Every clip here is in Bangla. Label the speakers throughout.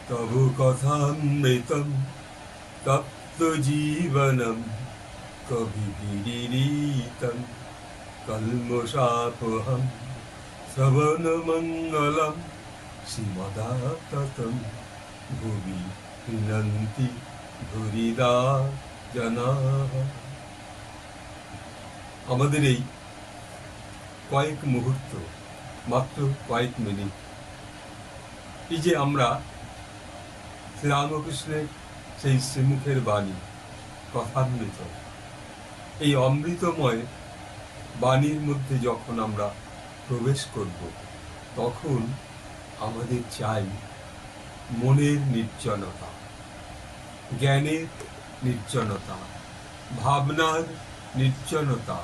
Speaker 1: তব কথামৃতম তপ্ত জীবনম কবি বিদিতম কলমশাপহম শ্রবণ মঙ্গলম শ্রীমদাততম ভুবি হিনন্তি ভুরিদা জনা। আমাদের এই কয়েক মুহূর্ত, মাত্র কয়েক মিনিট, এই যে আমরা শ্রীরামকৃষ্ণের সেই শ্রীমুখের বাণী কথামৃত, এই অমৃতময় বাণীর মধ্যে যখন আমরা প্রবেশ করব, তখন আমাদের চাই মনের নির্জনতা, জ্ঞানের নির্জনতা, ভাবনার নির্জনতা।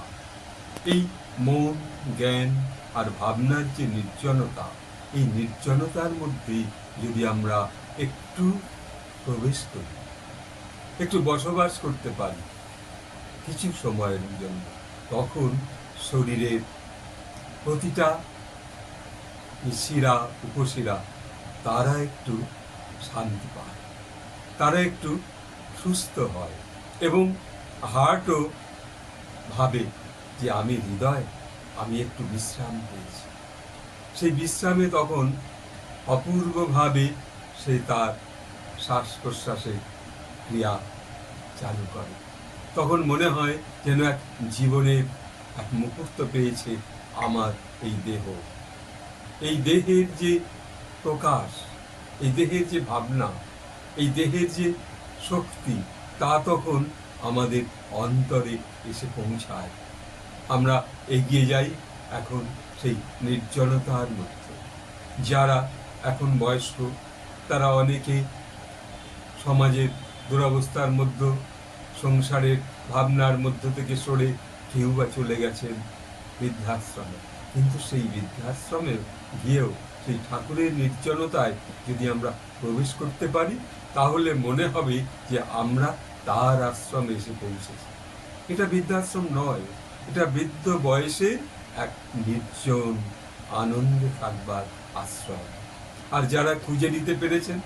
Speaker 1: এই মন, জ্ঞান আর ভাবনার যে নির্জনতা, এই নির্জনতার মধ্যে যদি আমরা একটু প্রবেশ করি, একটু বসবাস করতে পারি কিছু সময়ের জন্য, তখন শরীরের প্রতিটা শিরা উপশিরা তারা একটু শান্তি পায়, তারা একটু সুস্থ হয় এবং হার্টও ভাবে যে আমি হৃদয়, আমি একটু বিশ্রাম পেয়েছি। সেই বিশ্রামে তখন অপূর্বভাবে সে তার শ্বাস প্রশ্বাসের ক্রিয়া চালু করে। তখন মনে হয় যেন এক জীবনের এক মুহূর্ত পেয়েছে আমার এই দেহ, এই দেহের যে প্রকাশ, এই দেহের যে ভাবনা, এই দেহের যে শক্তি, তা তখন আমাদের অন্তরে এসে পৌঁছায়। আমরা এগিয়ে যাই এখন সেই নির্জনতার মধ্যে। যারা এখন বয়স্ক, তারা অনেকে সমাজের দুরবস্থার মধ্যে, সংসারের ভাবনার মধ্য থেকে সরে কেউ বা চলে গেছেন বৃদ্ধাশ্রমে। কিন্তু সেই বৃদ্ধাশ্রমে গিয়েও সেই ঠাকুরের নির্জনতায় যদি আমরা প্রবেশ করতে পারি, তাহলে মনে হবে যে আমরা তার আশ্রমে এসে পৌঁছেছি। এটা বৃদ্ধাশ্রম নয়, এটা বৃদ্ধ বয়সে এক নির্জন আনন্দে থাকবার আশ্রম। আর যারা খুঁজে নিতে পেরেছেন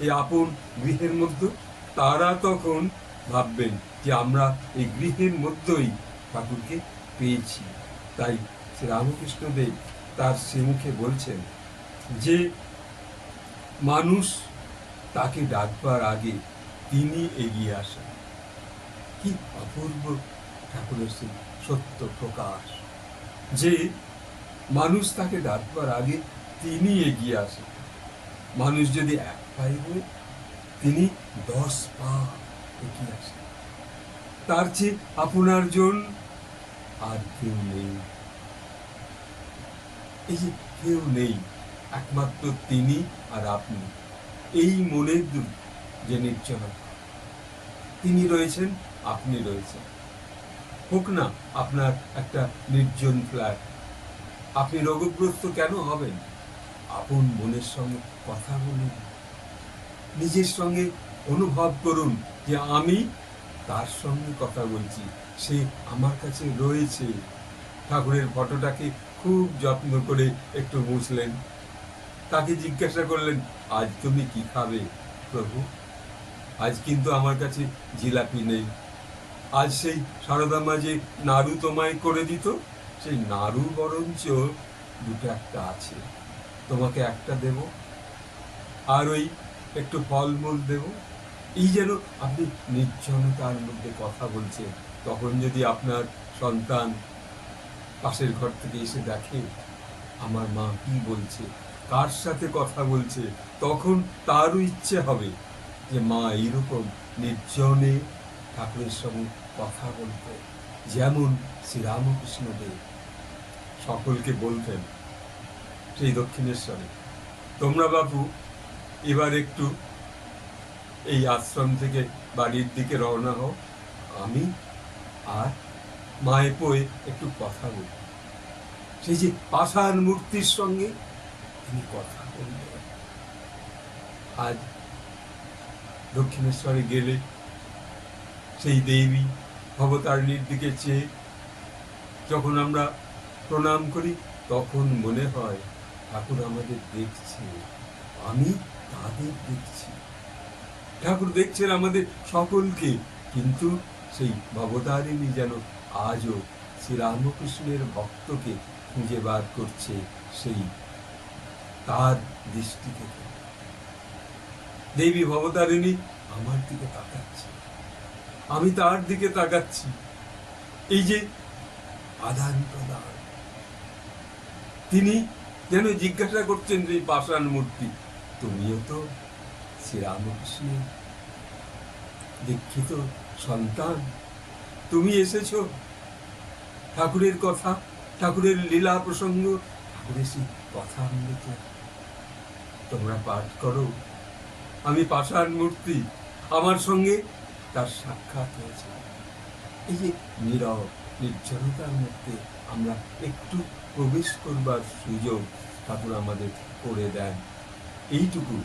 Speaker 1: এই আপন গৃহের মধ্যে, তারা তখন ভাববেন যে আমরা এই গৃহের মধ্যেই ঠাকুরকে পেয়েছি। তাই শ্রীরামকৃষ্ণদেব তার শ্রীমুখে বলছেন যে মানুষ তাকে ডাকবার আগে তিনি এগিয়ে আসেন। কি অপূর্ব ঠাকুরের সেই সত্য প্রকাশ, যে মানুষ তাকে ডাকবার আগে তিনি এগিয়ে আসেন। মানুষ যদি এক পা এগোয়, তিনি 10 পা এগিয়ে আসেন। তার চেয়ে আপনার জন আর কেউ নেই। এই যে কেউ নেই, একমাত্র তিনি আর আপনি। এই মনের যে নির্জনতা, তিনি রয়েছেন, আপনি রয়েছেন। হোক না আপনার একটা নির্জন ফ্ল্যাট, আপনি রোগগ্রস্ত কেন হবেন? আপন মনের সঙ্গে কথা বলুন, নিজের সঙ্গে অনুভব করুন যে আমি তার সঙ্গে কথা বলছি, সে আমার কাছে রয়েছে। ঠাকুরের ফটোটাকে খুব যত্ন করে একটু মুছলেন, তাকে জিজ্ঞাসা করলেন, আজ তুমি কি খাবে প্রভু? আজ কিন্তু আমার কাছে জিলাপি নেই। আজ সেই সারদা মা যে নাড়ু তোমায় করে দিত, সেই নাড়ু বরঞ্চ দুটো একটা আছে, তোমাকে একটা দেব, আর ওই একটু ফলমূল দেব। এই যেন আপনি নির্জনতার মধ্যে কথা বলছেন। তখন যদি আপনার সন্তান পাশের ঘর থেকে এসে দেখে আমার মা কি বলছে, কার সাথে কথা বলছে, তখন তারও ইচ্ছে হবে যে মা এইরকম নির্জনে ঠাকুরের সঙ্গে কথা বলতে। যেমন শ্রীরামকৃষ্ণদেব সকলকে বলতেন সেই দক্ষিণেশ্বরে, তোমরা বাবু এবার একটু এই আশ্রম থেকে বাড়ির দিকে রওনা হও, আমি আর মায়ে পয়ে একটু কথা বলি। সেই যে পাষাণ মূর্তির সঙ্গে তিনি কথা বললেন। আজ দক্ষিণেশ্বরে গেলে সেই দেবী ভবতারিণীর দিকে চেয়ে যখন আমরা প্রণাম করি, তখন মনে হয় ঠাকুর আমাদের দেখছে, আমি তাকে তাদের দেখছি। ঠাকুর দেখছেন আমাদের সকলকে, কিন্তু সেই ভবতারিণী যেন আজও শ্রীরামকৃষ্ণের ভক্তকে খুঁজে বার করছে সেই তার দৃষ্টি থেকে। দেবী ভবতারিণী আমার দিকে তাকাচ্ছে, আমি তার দিকে তাকাচ্ছি। এই যে আদান প্রদান, তিনি যেন জিজ্ঞাসা করছেন যে পাষাণ মূর্তি, তুমিও তো শ্রীরামকৃষ্ণের দীক্ষিত সন্তান, তুমি এসেছ ঠাকুরের কথা, ঠাকুরের লীলা প্রসঙ্গ, ঠাকুরের সেই কথা অমৃত তোমরা পাঠ করো। আমি পাষাণ মূর্তি, আমার সঙ্গে তার সাক্ষাৎ হয়েছে। এই যে নীরব নির্জনতার মধ্যে আমরা একটু প্রবেশ করবার সুযোগ ঠাকুর আমাদের করে দেন, এইটুকু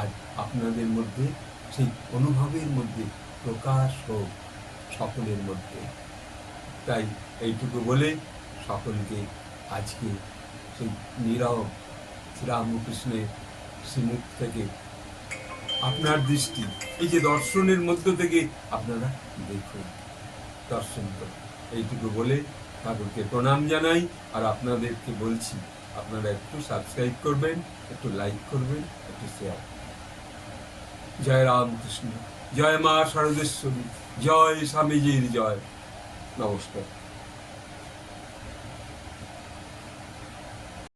Speaker 1: আজ আপনাদের মধ্যে সেই অনুভবের মধ্যে প্রকাশ হোক সকলের মধ্যে। তাই এইটুকু বলে সকলকে আজকে সেই নীরব শ্রীরামকৃষ্ণের শ্রীমুখ থেকে আপনার দৃষ্টি, এই যে দর্শনের মধ্য থেকে আপনারা দেখুন, দর্শন করুন, এইটুকু বলে ঠাকুরকে প্রণাম জানাই। আর আপনাদেরকে বলছি, আপনারা একটু সাবস্ক্রাইব করবেন, একটু লাইক করবেন, একটু শেয়ার। জয় রামকৃষ্ণ, জয় মা শারদেশ্বরী, জয় স্বামীজির জয়। নমস্কার।